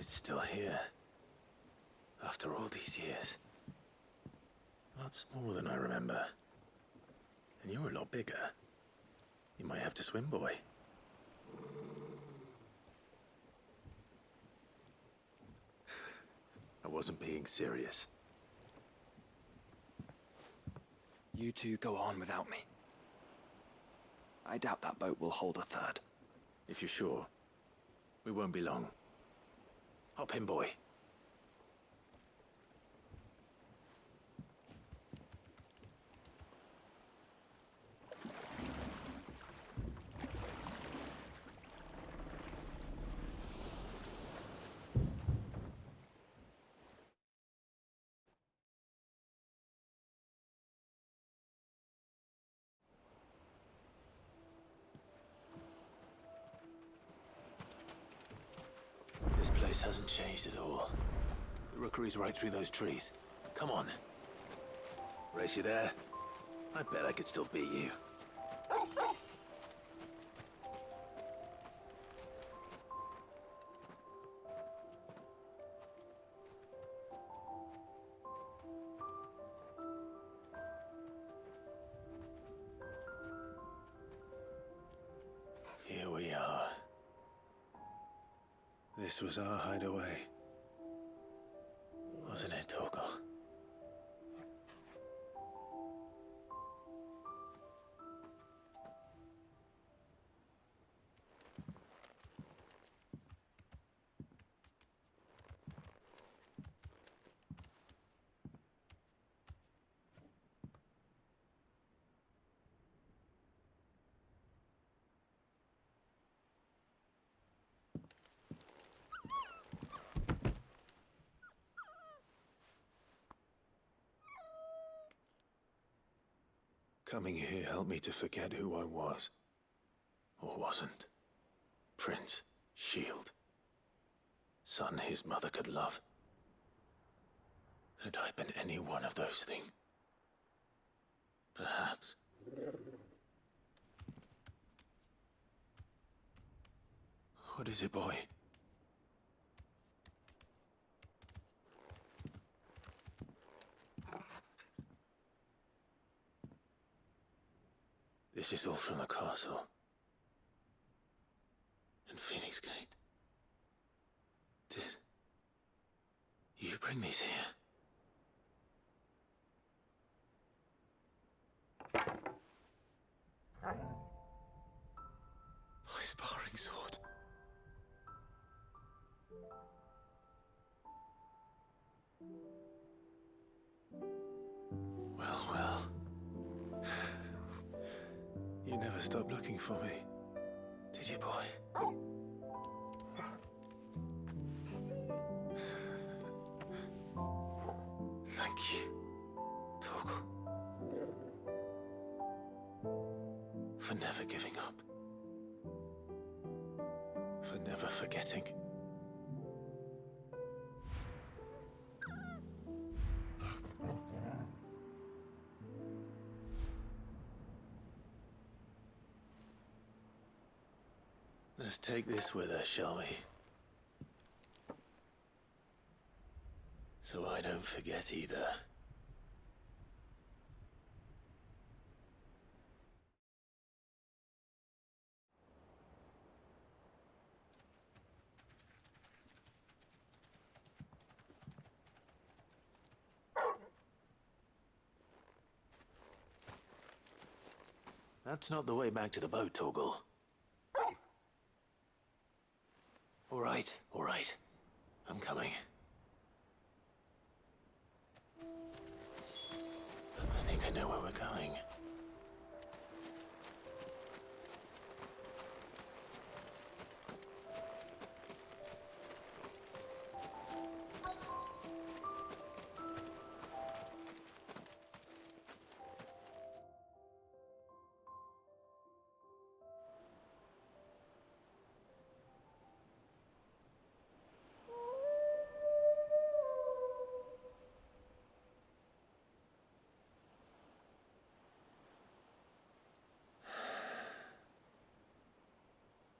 It's still here. After all these years. Lots more than I remember. And you're a lot bigger. You might have to swim, boy. I wasn't being serious. You two go on without me. I doubt that boat will hold a third. If you're sure, we won't be long. Hop in, boy. This place hasn't changed at all. The rookery's right through those trees. Come on. Race you there? I bet I could still beat you. Here we are. This was our hideaway. Wasn't it, Torgal? Coming here helped me to forget who I was. Or wasn't. Prince, shield. Son his mother could love. Had I been any one of those things? Perhaps. What is it, boy? This is all from the castle. And Phoenix Gate. Did you bring these here? My sparring sword. Well, well. You never stopped looking for me, did you, boy? Thank you, Torgal, for never giving up, for never forgetting. Let's take this with us, shall we? So I don't forget either. That's not the way back to the boat, Torgal. All right. I'm coming. I think I know where we're going.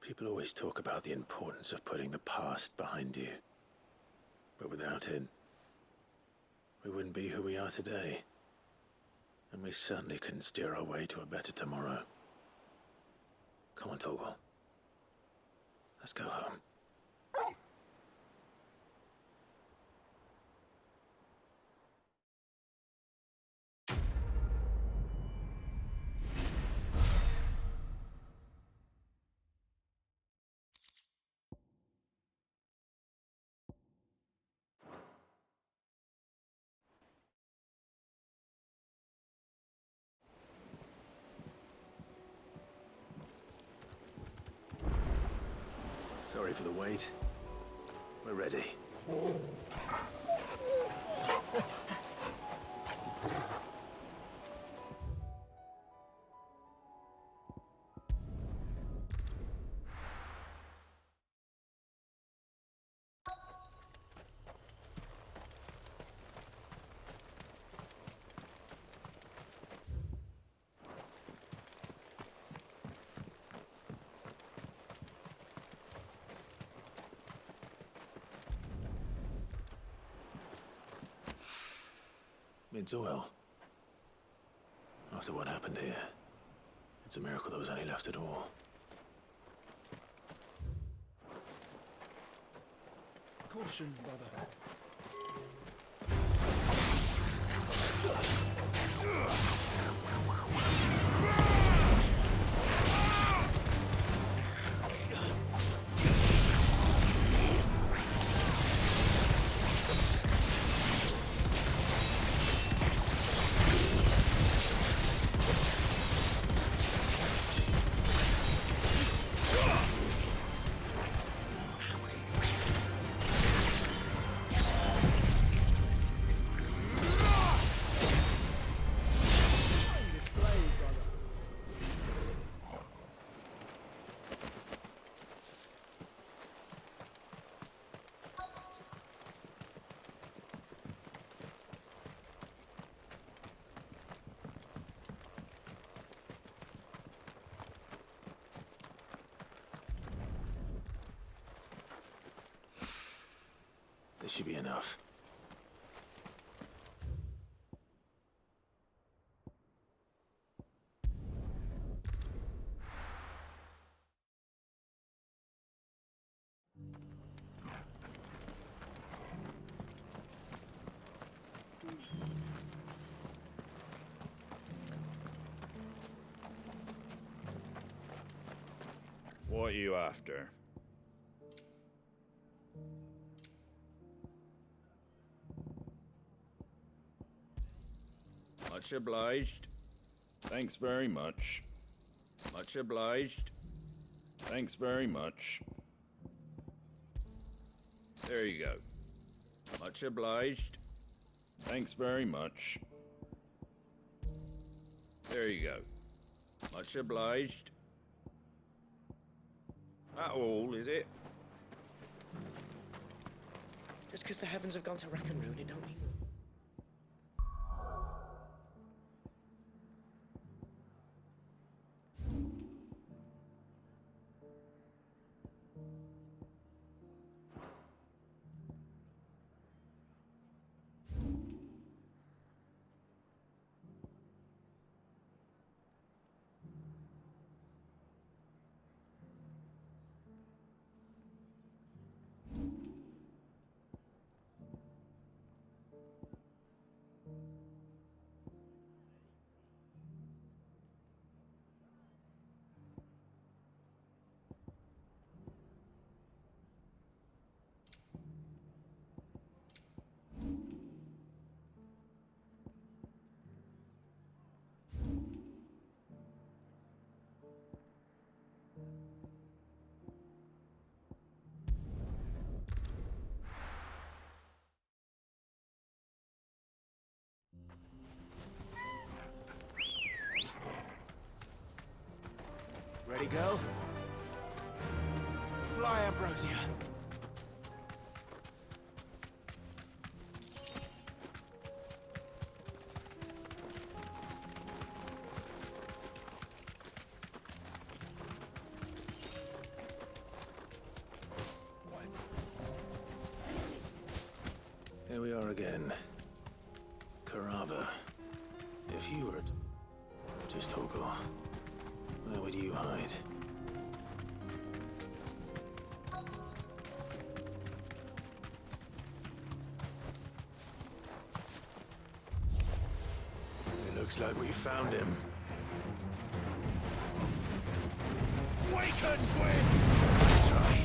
People always talk about the importance of putting the past behind you. But without it, we wouldn't be who we are today. And we certainly couldn't steer our way to a better tomorrow. Come on, Torgal. Let's go home. Sorry for the wait. We're ready. It's oil. After what happened here, it's a miracle there was any left at all. Caution, brother. This should be enough. What are you after? Much obliged. Thanks very much. Much obliged. Thanks very much. There you go. Much obliged. Thanks very much. There you go. Much obliged. That all, is it? Just because the heavens have gone to rack and ruin, it don't mean... Ready, girl? Fly, Ambrosia. are again. Carava. If you were just Torgal, where would you hide? It looks like we found him. Waken, Gwyn! Let's try.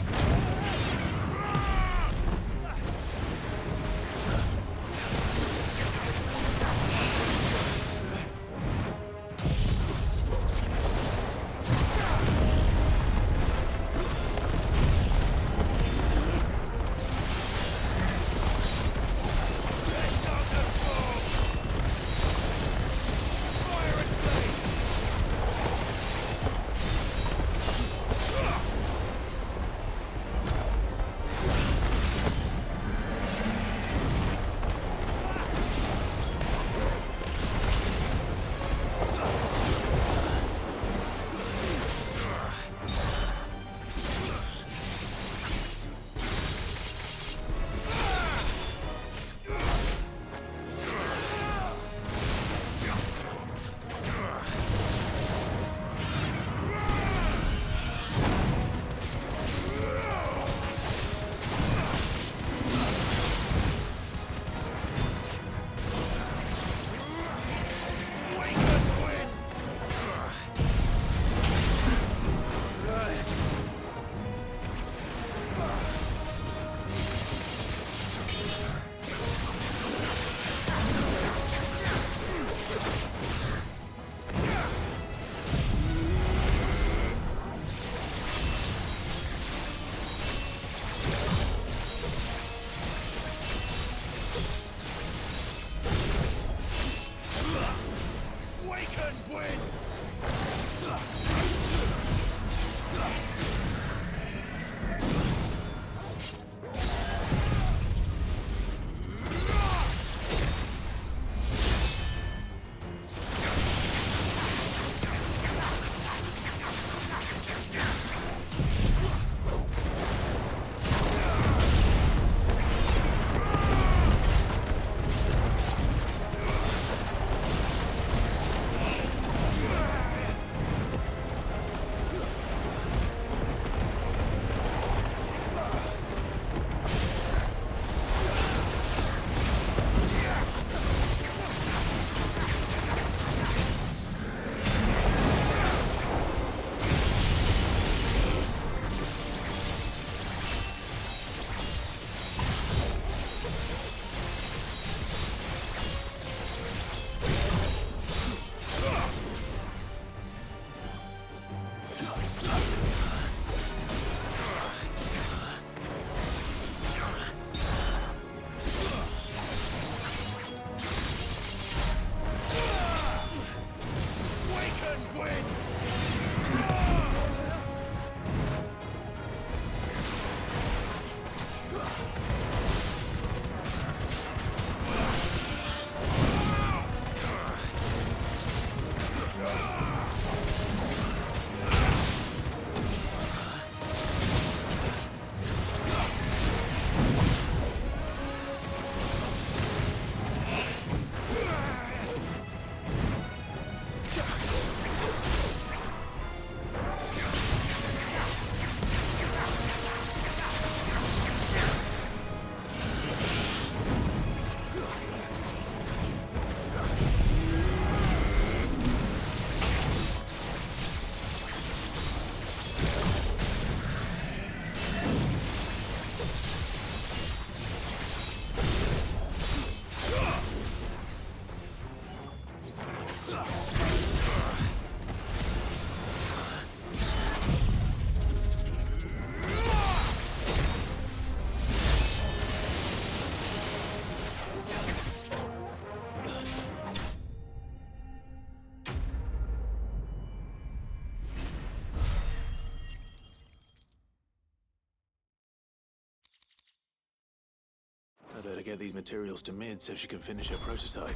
I better get these materials to Mid so she can finish her prototype.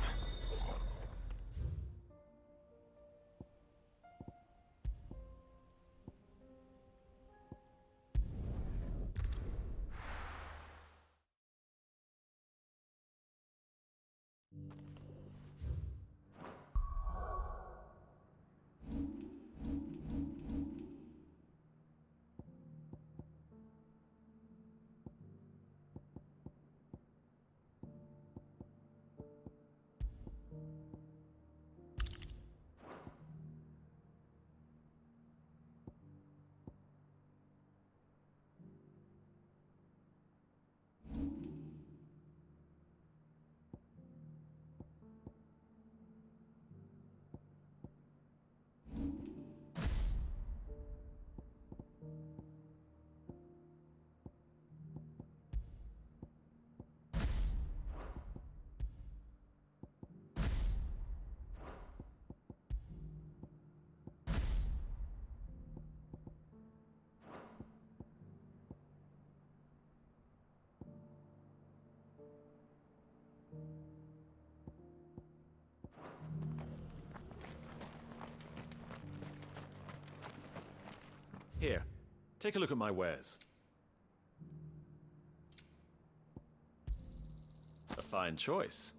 Here, take a look at my wares. A fine choice.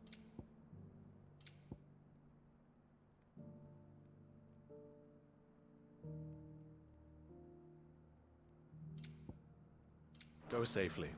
Go safely.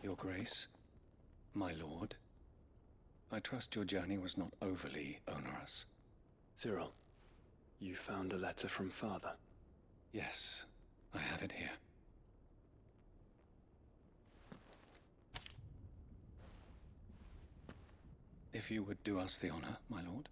Your Grace, my lord, I trust your journey was not overly onerous. Cyril, you found a letter from Father. Yes, I have it here. If you would do us the honor, my lord.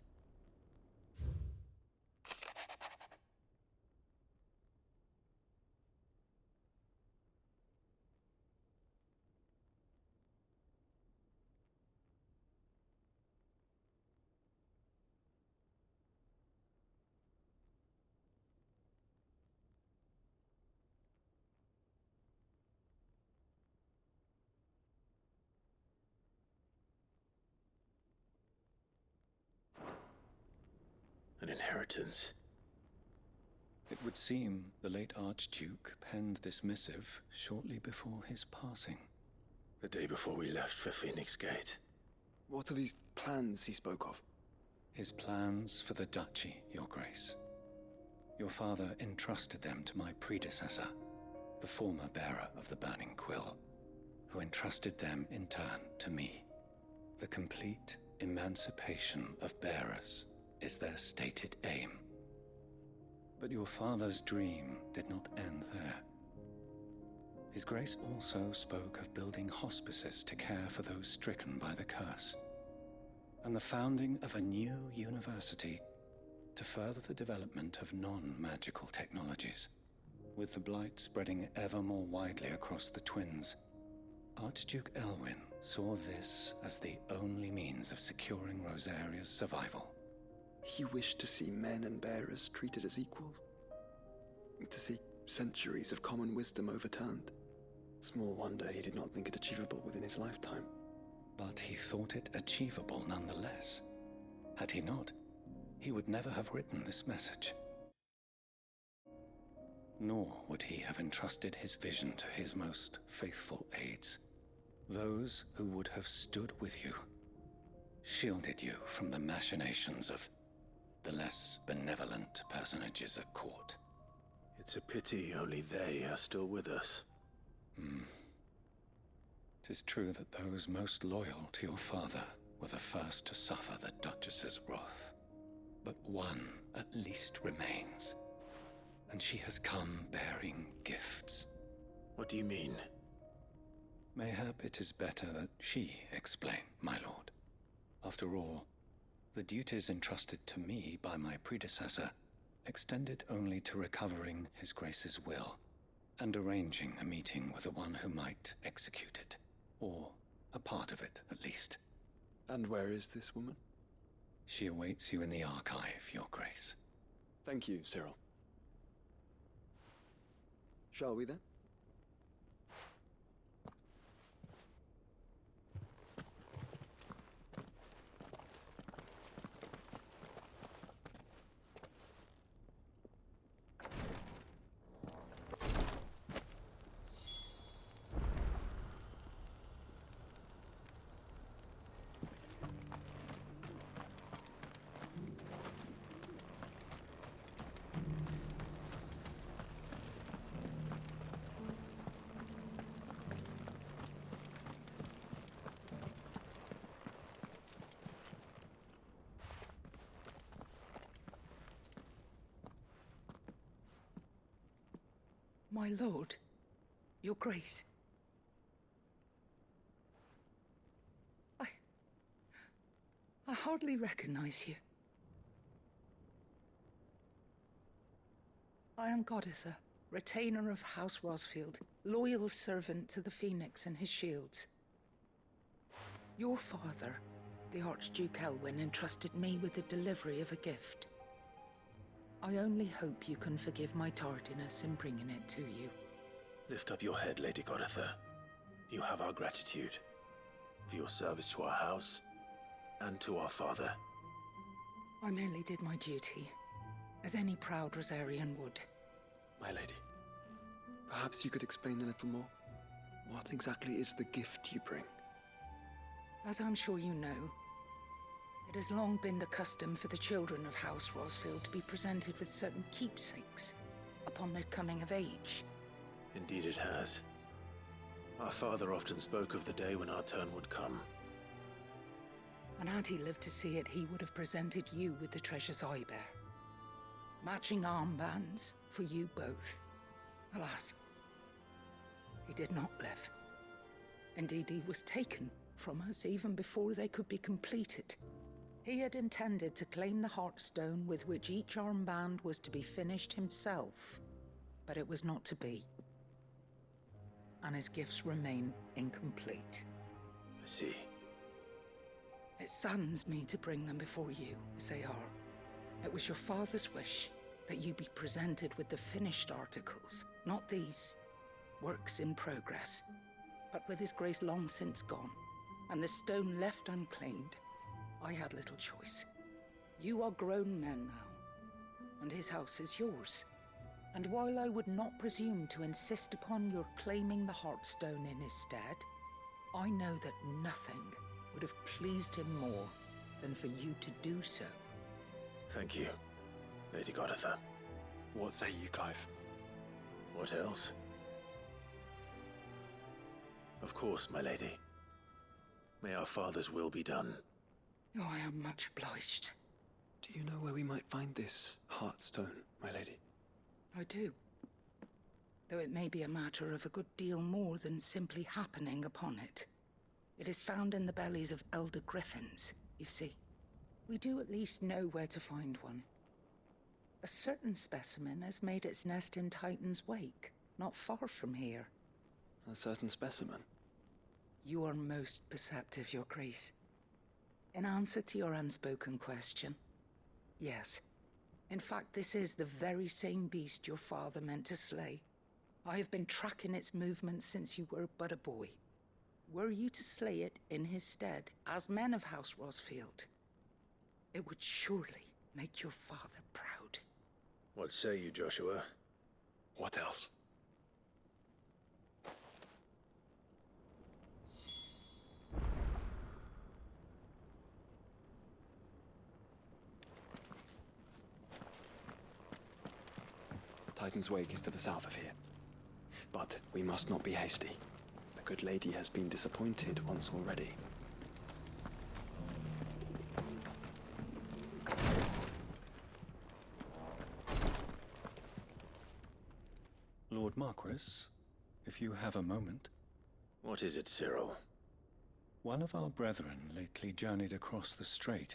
An inheritance. It would seem the late Archduke penned this missive shortly before his passing. The day before we left for Phoenix Gate. What are these plans he spoke of? His plans for the duchy, Your Grace. Your father entrusted them to my predecessor, the former bearer of the Burning Quill, who entrusted them in turn to me. The complete emancipation of bearers is their stated aim. But your father's dream did not end there. His Grace also spoke of building hospices to care for those stricken by the curse, and the founding of a new university to further the development of non-magical technologies. With the blight spreading ever more widely across the twins, Archduke Elwyn saw this as the only means of securing Rosaria's survival. He wished to see men and bearers treated as equals. To see centuries of common wisdom overturned. Small wonder he did not think it achievable within his lifetime. But he thought it achievable nonetheless. Had he not, he would never have written this message. Nor would he have entrusted his vision to his most faithful aides, those who would have stood with you, shielded you from the machinations of the less benevolent personages at court. It's a pity only they are still with us. 'Tis true that those most loyal to your father were the first to suffer the Duchess's wrath. But one at least remains, and she has come bearing gifts. What do you mean? Mayhap it is better that she explain, my lord. After all, the duties entrusted to me by my predecessor extended only to recovering His Grace's will and arranging a meeting with the one who might execute it, or a part of it at least. And where is this woman? She awaits you in the archive, Your Grace. Thank you, Cyril. Shall we then? My lord, your grace. I hardly recognize you. I am Goditha, retainer of House Rosfield, loyal servant to the Phoenix and his shields. Your father, the Archduke Elwyn, entrusted me with the delivery of a gift. I only hope you can forgive my tardiness in bringing it to you. Lift up your head, Lady Goditha. You have our gratitude for your service to our house and to our father. I merely did my duty, as any proud Rosarian would. My lady, perhaps you could explain a little more? What exactly is the gift you bring? As I'm sure you know, it has long been the custom for the children of House Rosfield to be presented with certain keepsakes upon their coming of age. Indeed it has. Our father often spoke of the day when our turn would come. And had he lived to see it, he would have presented you with the treasures I bear. Matching armbands for you both. Alas, he did not live. Indeed, he was taken from us even before they could be completed. He had intended to claim the Heartstone with which each armband was to be finished himself, but it was not to be. And his gifts remain incomplete. I see. It saddens me to bring them before you, as they are. It was your father's wish that you be presented with the finished articles, not these works in progress. But with his grace long since gone, and the stone left unclaimed, I had little choice. You are grown men now, and his house is yours. And while I would not presume to insist upon your claiming the Heartstone in his stead, I know that nothing would have pleased him more than for you to do so. Thank you, Lady Goditha. What say you, Clive? What else? Of course, my lady. May our father's will be done. Oh, I am much obliged. Do you know where we might find this Heartstone, my lady? I do. Though it may be a matter of a good deal more than simply happening upon it. It is found in the bellies of elder griffins, you see. We do at least know where to find one. A certain specimen has made its nest in Titan's Wake, not far from here. A certain specimen? You are most perceptive, Your Grace. In answer to your unspoken question, yes. In fact, this is the very same beast your father meant to slay. I have been tracking its movements since you were but a boy. Were you to slay it in his stead, as men of House Rosfield, it would surely make your father proud. What say you, Joshua? What else? Titan's Wake is to the south of here. But we must not be hasty. The good lady has been disappointed once already. Lord Marquis, if you have a moment. What is it, Cyril? One of our brethren lately journeyed across the strait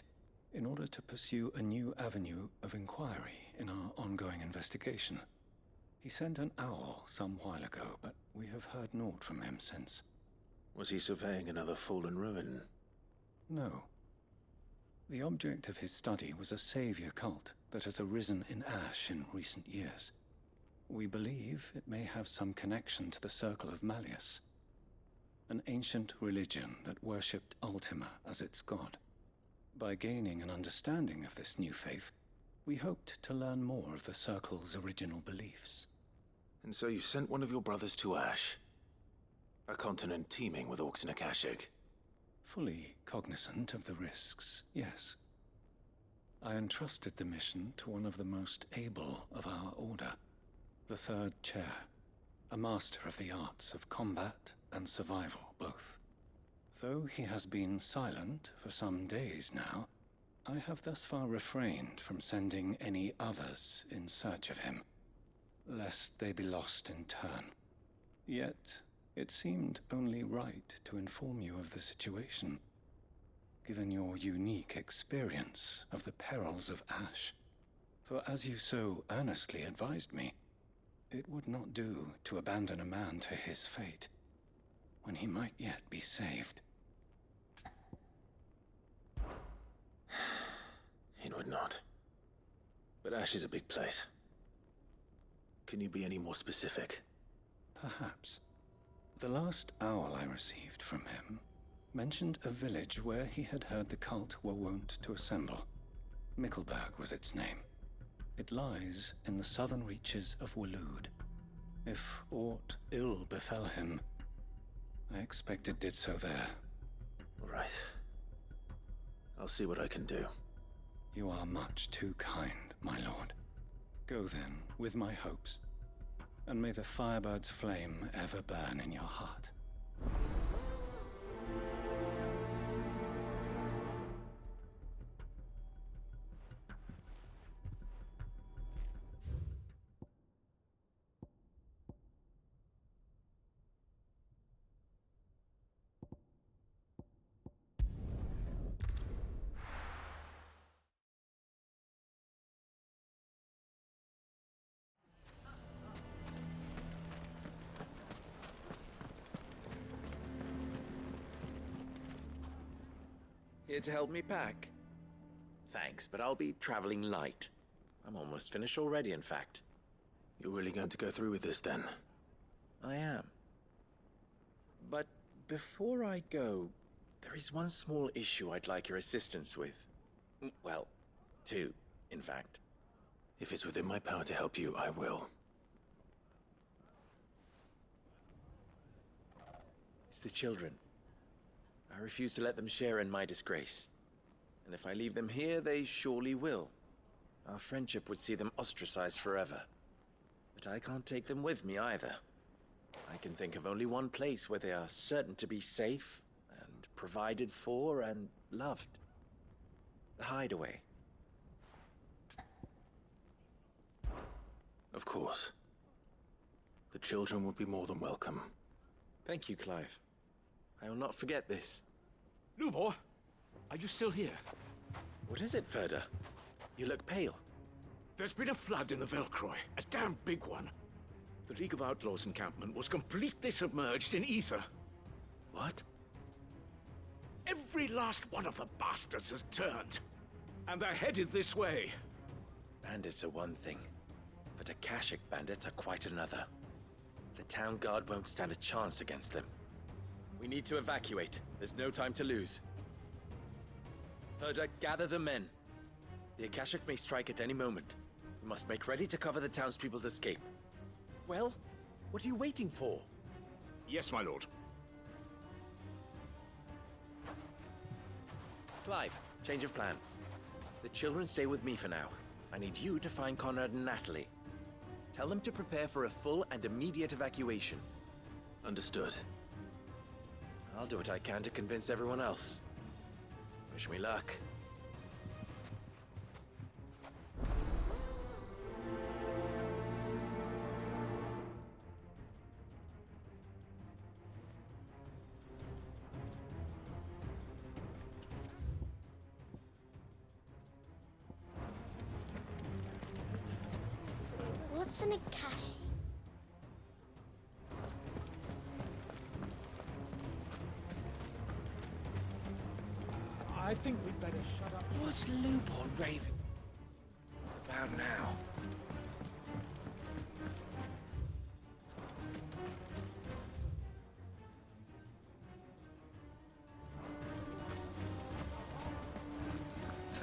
in order to pursue a new avenue of inquiry in our ongoing investigation. He sent an owl some while ago, but we have heard naught from him since. Was he surveying another fallen ruin? No. The object of his study was a savior cult that has arisen in Ash in recent years. We believe it may have some connection to the Circle of Malleus, an ancient religion that worshipped Ultima as its god. By gaining an understanding of this new faith, we hoped to learn more of the Circle's original beliefs. And so you sent one of your brothers to Ash? A continent teeming with orcs and Akashic? Fully cognizant of the risks, yes. I entrusted the mission to one of the most able of our order, the Third Chair, a master of the arts of combat and survival both. Though he has been silent for some days now, I have thus far refrained from sending any others in search of him. lest they be lost in turn. Yet, it seemed only right to inform you of the situation, given your unique experience of the perils of Ash. For as you so earnestly advised me, it would not do to abandon a man to his fate, when he might yet be saved. It would not. But Ash is a big place. Can you be any more specific? Perhaps. The last owl I received from him mentioned a village where he had heard the cult were wont to assemble. Mickleburg was its name. It lies in the southern reaches of Waloed. If aught ill befell him, I expect it did so there. Right. I'll see what I can do. You are much too kind, my lord. Go then, with my hopes, and may the Firebird's flame ever burn in your heart. Here to help me pack? Thanks, but I'll be traveling light. I'm almost finished already, in fact. You're really going to go through with this, then? I am. But before I go, there is one small issue I'd like your assistance with. Well, two, in fact. If it's within my power to help you, I will. It's the children. I refuse to let them share in my disgrace. And if I leave them here, they surely will. Our friendship would see them ostracized forever. But I can't take them with me either. I can think of only one place where they are certain to be safe, and provided for, and loved. The Hideaway. Of course. The children would be more than welcome. Thank you, Clive. I will not forget this. Lubor, are you still here? What is it, Ferda? You look pale. There's been a flood in the Velcroy, a damn big one. The League of Outlaws encampment was completely submerged in ether. What? Every last one of the bastards has turned. And they're headed this way. Bandits are one thing, but Akashic bandits are quite another. The town guard won't stand a chance against them. We need to evacuate. There's no time to lose. Ferda, gather the men. The Akashic may strike at any moment. We must make ready to cover the townspeople's escape. Well, what are you waiting for? Yes, my lord. Clive, change of plan. The children stay with me for now. I need you to find Conrad and Natalie. Tell them to prepare for a full and immediate evacuation. Understood. I'll do what I can to convince everyone else. Wish me luck. What's an Akashi? I think we'd better shut up. What's Lubor raving about now?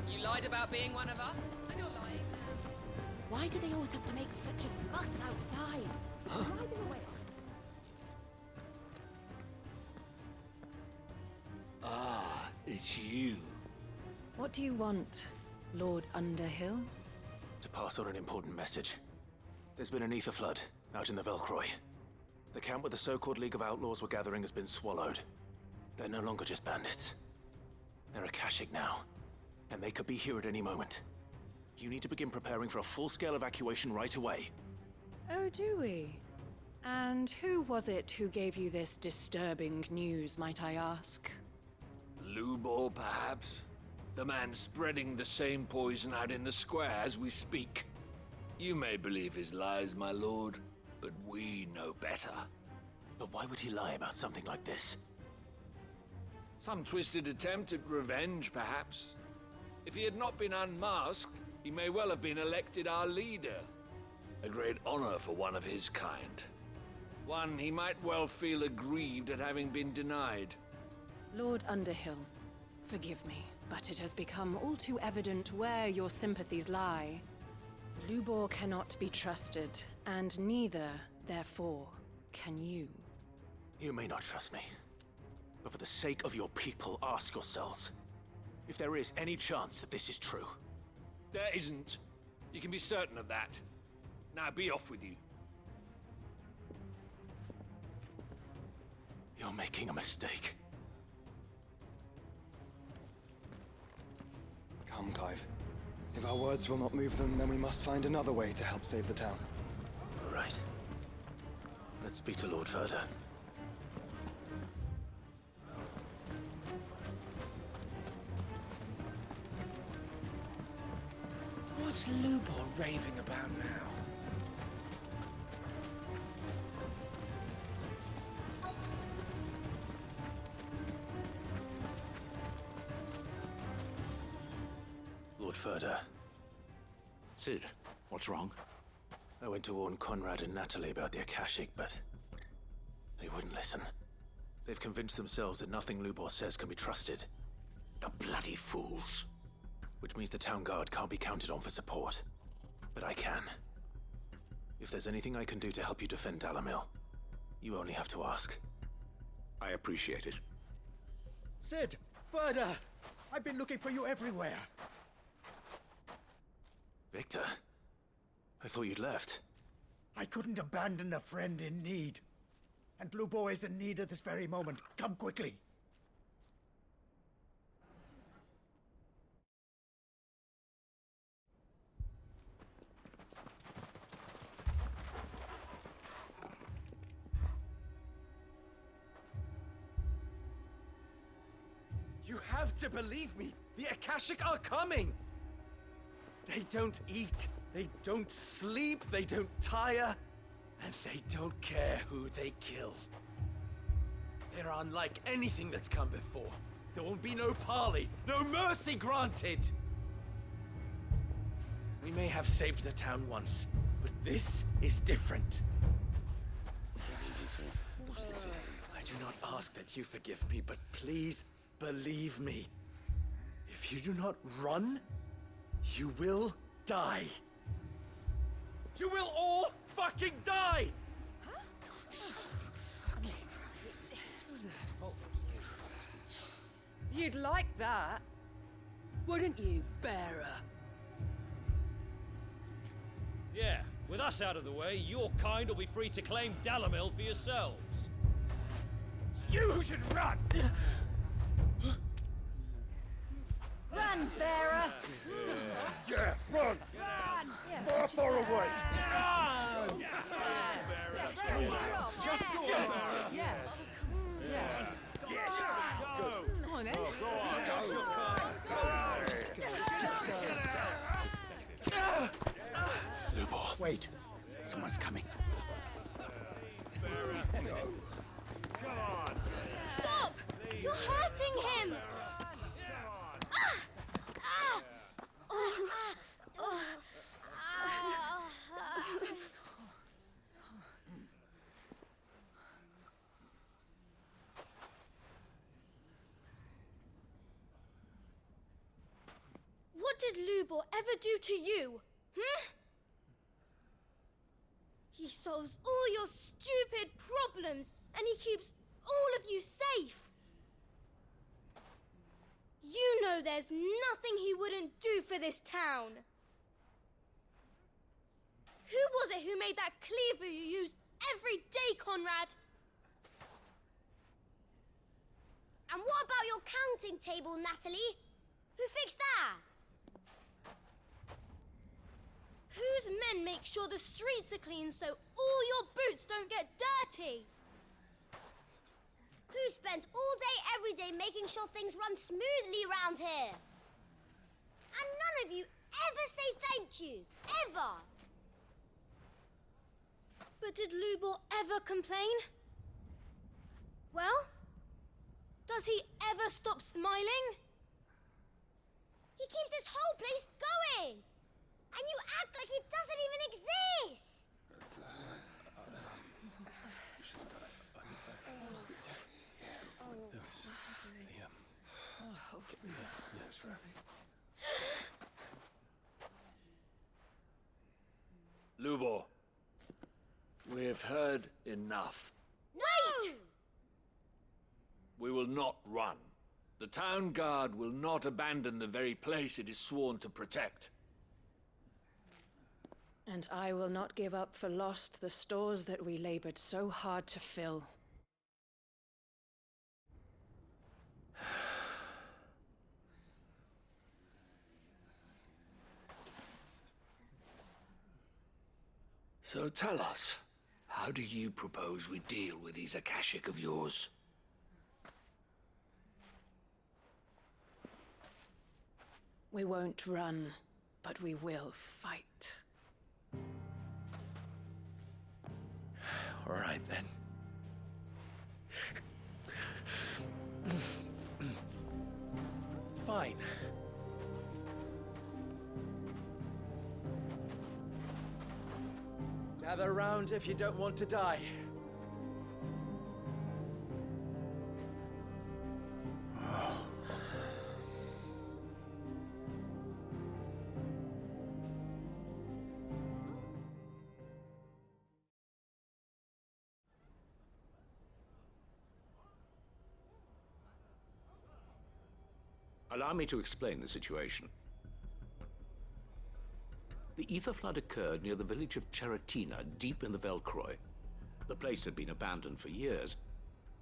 You lied about being one of us, and you're lying now. Why do they always have to make such a fuss outside? Driving away. Ah, it's you. What do you want, Lord Underhill? To pass on an important message. There's been an ether flood out in the Velcroy. The camp where the so-called League of Outlaws were gathering has been swallowed. They're no longer just bandits. They're Akashic now, and they could be here at any moment. You need to begin preparing for a full-scale evacuation right away. Oh, do we? And who was it who gave you this disturbing news, might I ask? Lubor, perhaps? The man spreading the same poison out in the square as we speak. You may believe his lies, my lord, but we know better. But why would he lie about something like this? Some twisted attempt at revenge, perhaps. If he had not been unmasked, he may well have been elected our leader. A great honor for one of his kind. One he might well feel aggrieved at having been denied. Lord Underhill, forgive me, but it has become all too evident where your sympathies lie. Lubor cannot be trusted, and neither, therefore, can you. You may not trust me, but for the sake of your people, ask yourselves if there is any chance that this is true. There isn't. You can be certain of that. Now be off with you. You're making a mistake. Come, Clive. If our words will not move them, then we must find another way to help save the town. All right. Let's speak to Lord Ferda. What's Lubor raving about now? Lord Ferda. Sid, what's wrong? I went to warn Conrad and Natalie about the Akashic, but they wouldn't listen. They've convinced themselves that nothing Lubor says can be trusted. The bloody fools. Which means the town guard can't be counted on for support. But I can. If there's anything I can do to help you defend Dalamil, you only have to ask. I appreciate it. Sid! Ferda! I've been looking for you everywhere. Victor? I thought you'd left. I couldn't abandon a friend in need. And Lubor is in need at this very moment. Come quickly. You have to believe me! The Akashic are coming! They don't eat, they don't sleep, they don't tire, and they don't care who they kill. They're unlike anything that's come before. There won't be no parley, no mercy granted! We may have saved the town once, but this is different. I do not ask that you forgive me, but please believe me. If you do not run, you will die. You will all fucking die! You'd like that, wouldn't you, bearer? Yeah, with us out of the way, your kind will be free to claim Dalamil for yourselves. You should run! Run, bearer! Yeah, run! Run! Far away! Run! Just go on! Yeah. Yeah. Yes! Go! Come on then. Go on! Just go. Just go. Lubor. Wait. Someone's coming. Stop! You're hurting him! What did Lubor ever do to you? He solves all your stupid problems, and he keeps all of you safe. You know there's nothing he wouldn't do for this town. Who was it who made that cleaver you use every day, Conrad? And what about your counting table, Natalie? Who fixed that? Whose men make sure the streets are clean so all your boots don't get dirty? Who spends all day every day making sure things run smoothly round here? And none of you ever say thank you. Ever. But did Lubor ever complain? Well, does he ever stop smiling? He keeps this whole place going. And you act like it doesn't even exist. Lubor, we've heard enough. Wait! We will not run. The town guard will not abandon the very place it is sworn to protect. And I will not give up for lost the stores that we labored so hard to fill. So tell us, how do you propose we deal with these Akashic of yours? We won't run, but we will fight. All right, then. Fine. Gather round if you don't want to die. Allow me to explain the situation. The ether flood occurred near the village of Cheratina, deep in the Velcroy. The place had been abandoned for years,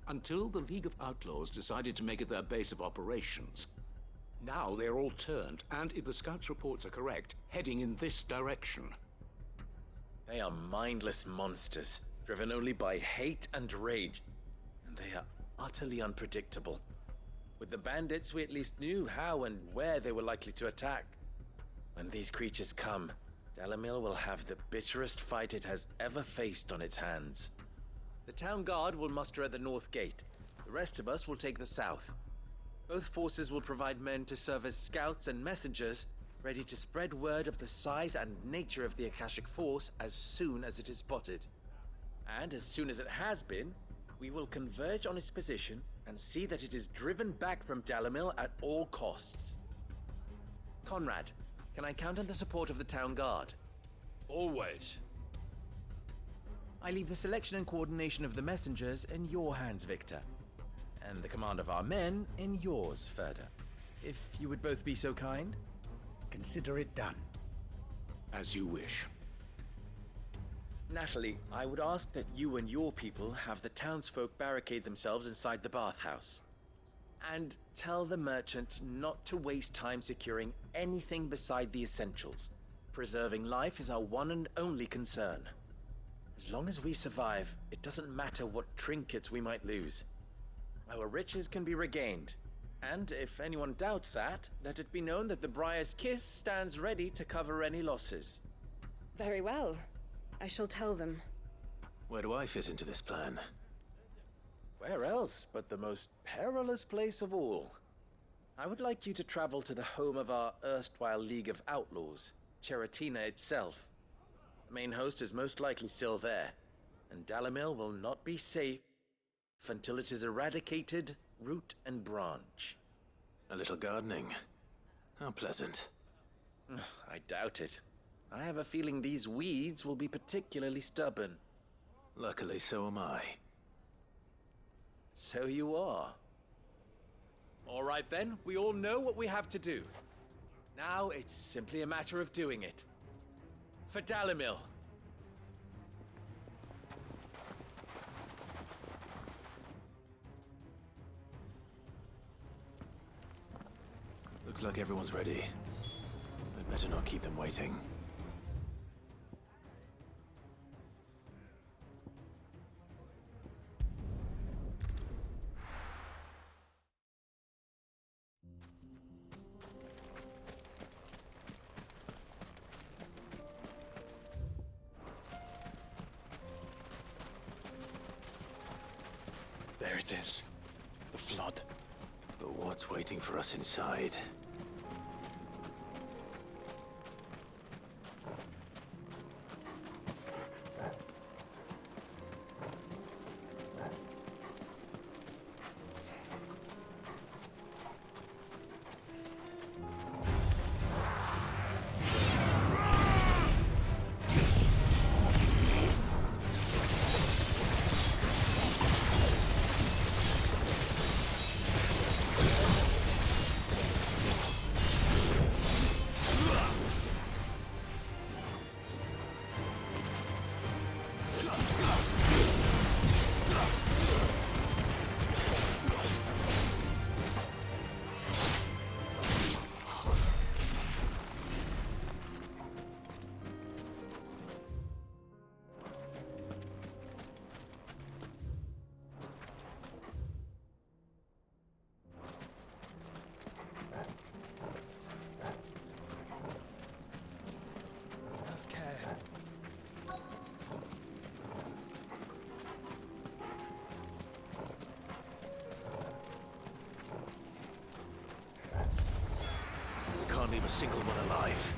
until the League of Outlaws decided to make it their base of operations. Now they're all turned, and if the scouts' reports are correct, heading in this direction. They are mindless monsters, driven only by hate and rage, and they are utterly unpredictable. With the bandits, we at least knew how and where they were likely to attack. When these creatures come, Dalamil will have the bitterest fight it has ever faced on its hands. The town guard will muster at the north gate. The rest of us will take the south. Both forces will provide men to serve as scouts and messengers, ready to spread word of the size and nature of the Akashic force as soon as it is spotted. And as soon as it has been, we will converge on its position and see that it is driven back from Dalamil at all costs. Conrad, can I count on the support of the town guard? Always. I leave the selection and coordination of the messengers in your hands, Victor. And the command of our men in yours, Ferda. If you would both be so kind. Consider it done. As you wish. Natalie, I would ask that you and your people have the townsfolk barricade themselves inside the bathhouse. And tell the merchant not to waste time securing anything beside the essentials. Preserving life is our one and only concern. As long as we survive, it doesn't matter what trinkets we might lose. Our riches can be regained. And if anyone doubts that, let it be known that the Briar's Kiss stands ready to cover any losses. Very well. I shall tell them. Where do I fit into this plan? Where else but the most perilous place of all? I would like you to travel to the home of our erstwhile League of Outlaws, Cheratina itself. The main host is most likely still there, and Dalamil will not be safe until it is eradicated root and branch. A little gardening. How pleasant. I doubt it. I have a feeling these weeds will be particularly stubborn. Luckily, so am I. So you are. All right then, we all know what we have to do. Now it's simply a matter of doing it. For Dalamil. Looks like everyone's ready. I'd better not keep them waiting. There it is. The flood. But what's waiting for us inside? Can't leave a single one alive.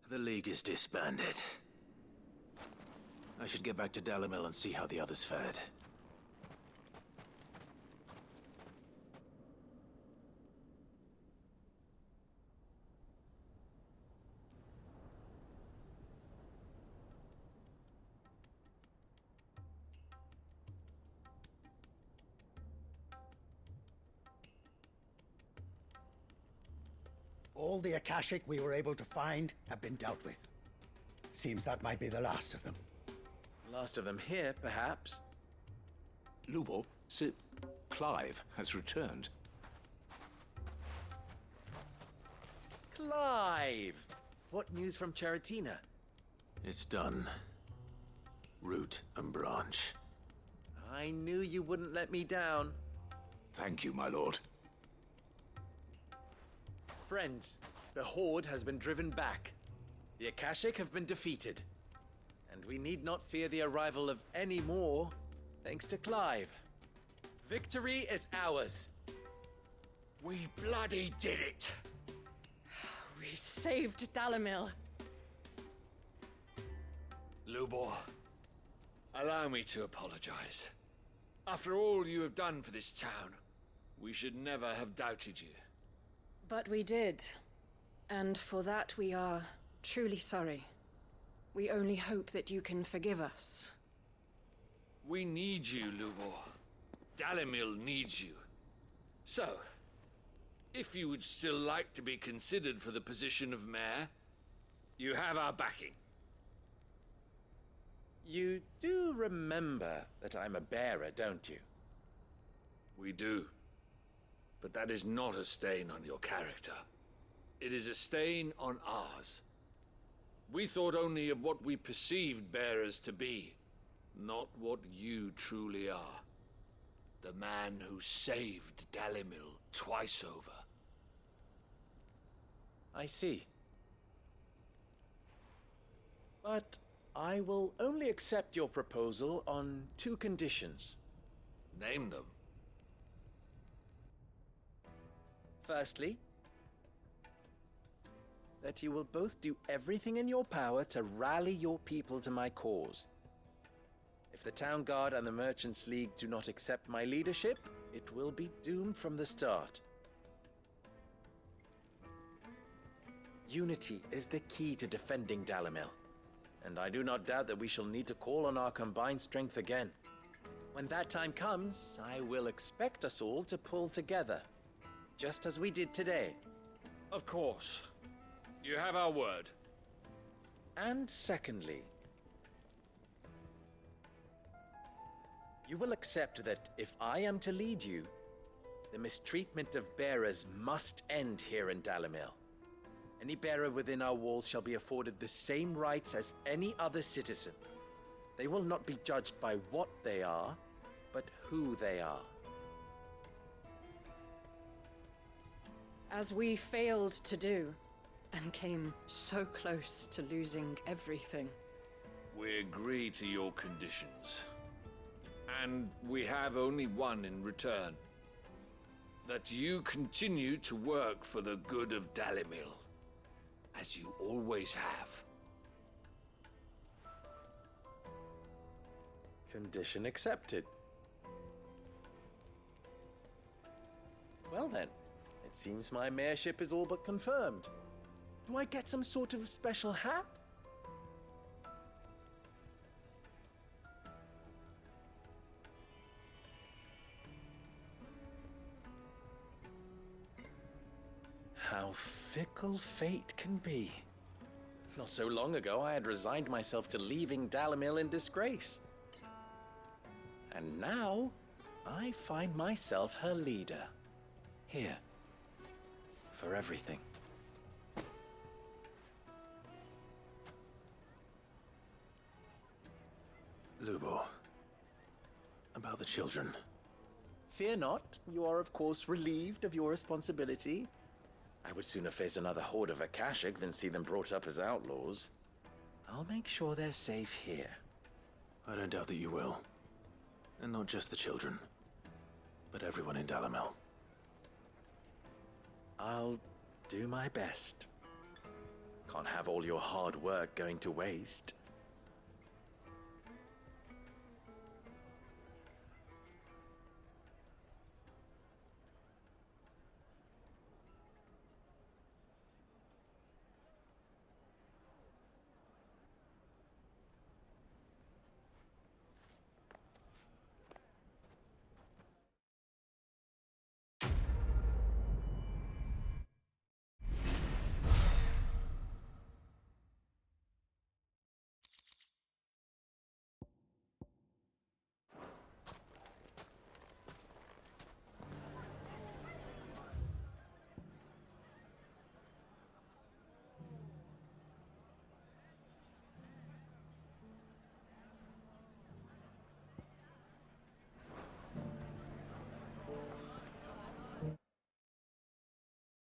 The League is disbanded. I should get back to Dalimil and see how the others fared. All the Akashic we were able to find have been dealt with. Seems that might be the last of them. Last of them here, perhaps. Lubor, Sir Clive has returned. Clive! What news from Charatina? It's done. Root and branch. I knew you wouldn't let me down. Thank you, my lord. Friends, the Horde has been driven back. The Akashic have been defeated. And we need not fear the arrival of any more, thanks to Clive. Victory is ours. We bloody did it! We saved Dalimil. Lubor, allow me to apologize. After all you have done for this town, we should never have doubted you. But we did. And for that we are truly sorry. We only hope that you can forgive us. We need you, Lubor. Dalimil needs you. So, if you would still like to be considered for the position of mayor, you have our backing. You do remember that I'm a bearer, don't you? We do. But that is not a stain on your character. It is a stain on ours. We thought only of what we perceived bearers to be, not what you truly are. The man who saved Dalimil twice over. I see. But I will only accept your proposal on 2 conditions. Name them. Firstly, that you will both do everything in your power to rally your people to my cause. If the Town Guard and the Merchants League do not accept my leadership, it will be doomed from the start. Unity is the key to defending Dalimil, and I do not doubt that we shall need to call on our combined strength again. When that time comes, I will expect us all to pull together, just as we did today. Of course. You have our word. And secondly, you will accept that if I am to lead you, the mistreatment of bearers must end here in Dalimil. Any bearer within our walls shall be afforded the same rights as any other citizen. They will not be judged by what they are, but who they are. As we failed to do, and came so close to losing everything. We agree to your conditions. And we have only one in return. That you continue to work for the good of Dalimil, as you always have. Condition accepted. Well then, it seems my mayorship is all but confirmed. Do I get some sort of special hat? How fickle fate can be. Not so long ago, I had resigned myself to leaving Dalimil in disgrace. And now, I find myself her leader. Here. For everything. Lubor. About the children. Fear not. You are, of course, relieved of your responsibility. I would sooner face another horde of Akashic than see them brought up as outlaws. I'll make sure they're safe here. I don't doubt that you will. And not just the children, but everyone in Dalimil. I'll do my best. Can't have all your hard work going to waste.